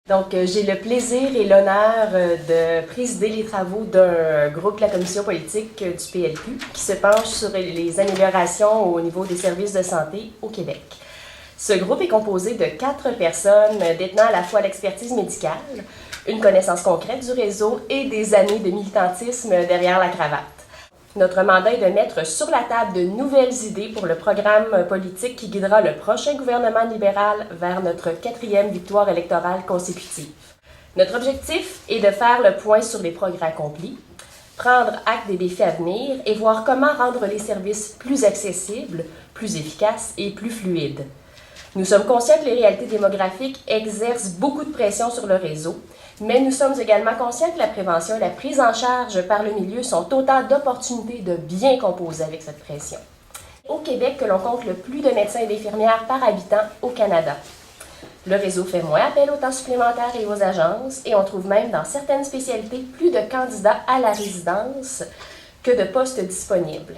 Donc, j'ai le plaisir et l'honneur de présider les travaux d'un groupe de la commission politique du PLQ qui se penche sur les améliorations au niveau des services de santé au Québec. Ce groupe est composé de 4 personnes détenant à la fois l'expertise médicale, une connaissance concrète du réseau et des années de militantisme derrière la cravate. Notre mandat est de mettre sur la table de nouvelles idées pour le programme politique qui guidera le prochain gouvernement libéral vers notre 4e victoire électorale consécutive. Notre objectif est de faire le point sur les progrès accomplis, prendre acte des défis à venir et voir comment rendre les services plus accessibles, plus efficaces et plus fluides. Nous sommes conscients que les réalités démographiques exercent beaucoup de pression sur le réseau, mais nous sommes également conscients que la prévention et la prise en charge par le milieu sont autant d'opportunités de bien composer avec cette pression. Au Québec, que l'on compte le plus de médecins et d'infirmières par habitant au Canada. Le réseau fait moins appel aux temps supplémentaires et aux agences, et on trouve même dans certaines spécialités plus de candidats à la résidence que de postes disponibles.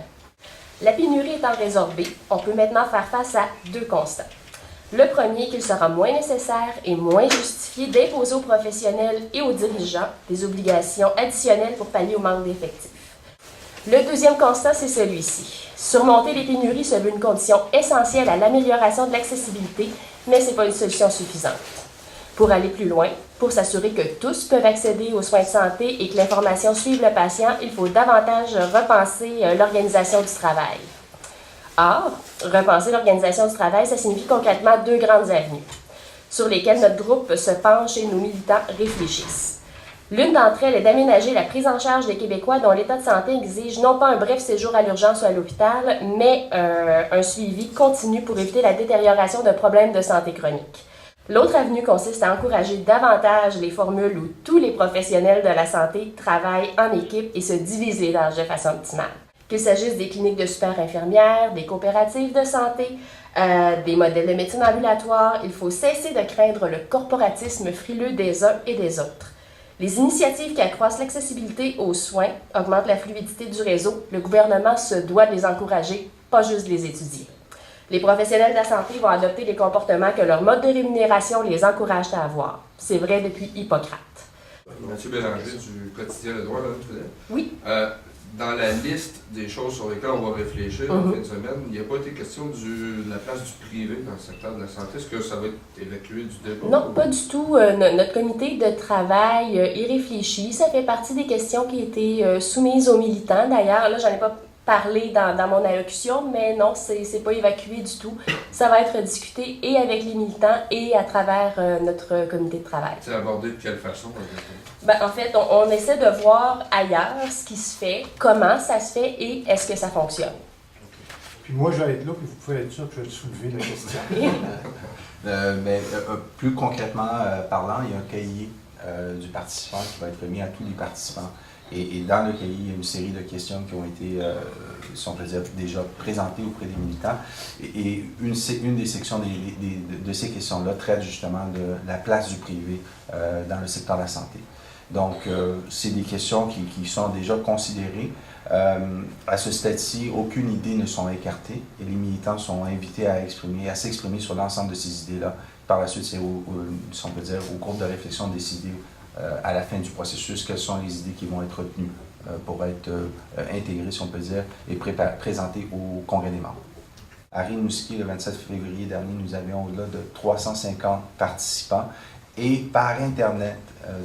La pénurie étant résorbée, on peut maintenant faire face à 2 constats. Le premier, qu'il sera moins nécessaire et moins justifié d'imposer aux professionnels et aux dirigeants des obligations additionnelles pour pallier au manque d'effectifs. Le deuxième constat, c'est celui-ci. Surmonter les pénuries se veut une condition essentielle à l'amélioration de l'accessibilité, mais ce n'est pas une solution suffisante. Pour aller plus loin, pour s'assurer que tous peuvent accéder aux soins de santé et que l'information suive le patient, il faut davantage repenser l'organisation du travail. Or, repenser l'organisation du travail, ça signifie concrètement 2 grandes avenues sur lesquelles notre groupe se penche et nos militants réfléchissent. L'une d'entre elles est d'aménager la prise en charge des Québécois dont l'état de santé exige non pas un bref séjour à l'urgence ou à l'hôpital, mais un suivi continu pour éviter la détérioration de problèmes de santé chroniques. L'autre avenue consiste à encourager davantage les formules où tous les professionnels de la santé travaillent en équipe et se divisent les tâches de façon optimale. Qu'il s'agisse des cliniques de super infirmières, des coopératives de santé, des modèles de médecine ambulatoire, il faut cesser de craindre le corporatisme frileux des uns et des autres. Les initiatives qui accroissent l'accessibilité aux soins augmentent la fluidité du réseau. Le gouvernement se doit de les encourager, pas juste de les étudier. Les professionnels de la santé vont adopter les comportements que leur mode de rémunération les encourage à avoir. C'est vrai depuis Hippocrate. Mathieu Bélanger du quotidien Le Droit, là, tu faisais? Oui. Dans la liste des choses sur lesquelles on va réfléchir en fin de semaine, il n'y a pas été question de la place du privé dans le secteur de la santé. Est-ce que ça va être évacué du débat? Non, pas du tout. Notre comité de travail y réfléchit. Ça fait partie des questions qui étaient soumises aux militants. D'ailleurs, là, j'en ai pas parlé dans mon allocution, mais non, c'est pas évacué du tout. Ça va être discuté et avec les militants et à travers notre comité de travail. C'est abordé de quelle façon? En fait, on essaie de voir ailleurs ce qui se fait, comment ça se fait et est-ce que ça fonctionne. Puis moi, je vais être là, puis vous pouvez être sûr que je vais soulever la question. Plus concrètement parlant, il y a un cahier du participant qui va être remis à tous les participants. Et dans le cahier, il y a une série de questions qui ont été, si on peut dire, déjà présentées auprès des militants. Et une des sections de ces questions-là traite justement de la place du privé dans le secteur de la santé. Donc, c'est des questions qui sont déjà considérées. À ce stade-ci, aucune idée ne sont écartées et les militants sont invités à s'exprimer sur l'ensemble de ces idées-là. Par la suite, c'est si on peut dire, au groupe de réflexion de décider à la fin du processus quelles sont les idées qui vont être retenues pour être intégrées, si on peut dire, et présentées au congrès des membres. À Rimouski, le 27 février dernier, nous avions au-delà de 350 participants. Et par Internet,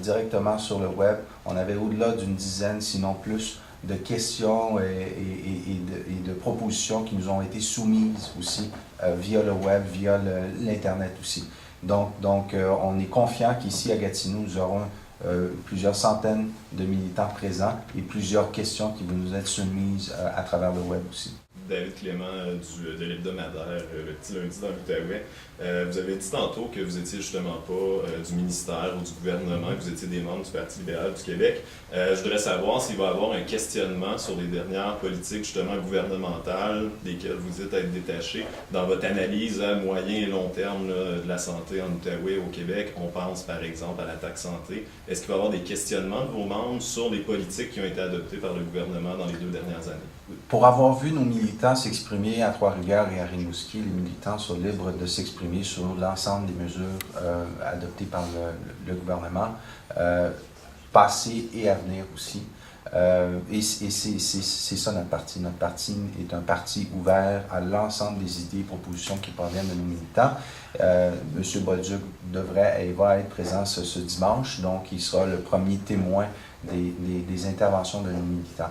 directement sur le web, on avait au-delà d'une dizaine, sinon plus, de questions et de propositions qui nous ont été soumises aussi via le web, via l'Internet aussi. Donc on est confiant qu'ici à Gatineau, nous aurons plusieurs centaines de militants présents et plusieurs questions qui vont nous être soumises à travers le web aussi. David Clément de l'hebdomadaire Le Petit Lundi dans l'Outaouais. Vous avez dit tantôt que vous étiez justement pas du ministère ou du gouvernement, que vous étiez des membres du Parti libéral du Québec. Je voudrais savoir s'il va y avoir un questionnement sur les dernières politiques justement gouvernementales desquelles vous dites être détaché. Dans votre analyse à moyen et long terme là, de la santé en Outaouais au Québec, on pense par exemple à la taxe santé. Est-ce qu'il va y avoir des questionnements de vos membres sur les politiques qui ont été adoptées par le gouvernement dans les 2 dernières années? Pour avoir vu nos militants militants s'exprimer à Trois-Rivières et à Rimouski, les militants sont libres de s'exprimer sur l'ensemble des mesures adoptées par le gouvernement, passées et à venir aussi. Et c'est ça notre parti. Notre parti est un parti ouvert à l'ensemble des idées et propositions qui proviennent de nos militants. M. Bolduc va être présent ce dimanche, donc il sera le premier témoin des interventions de nos militants.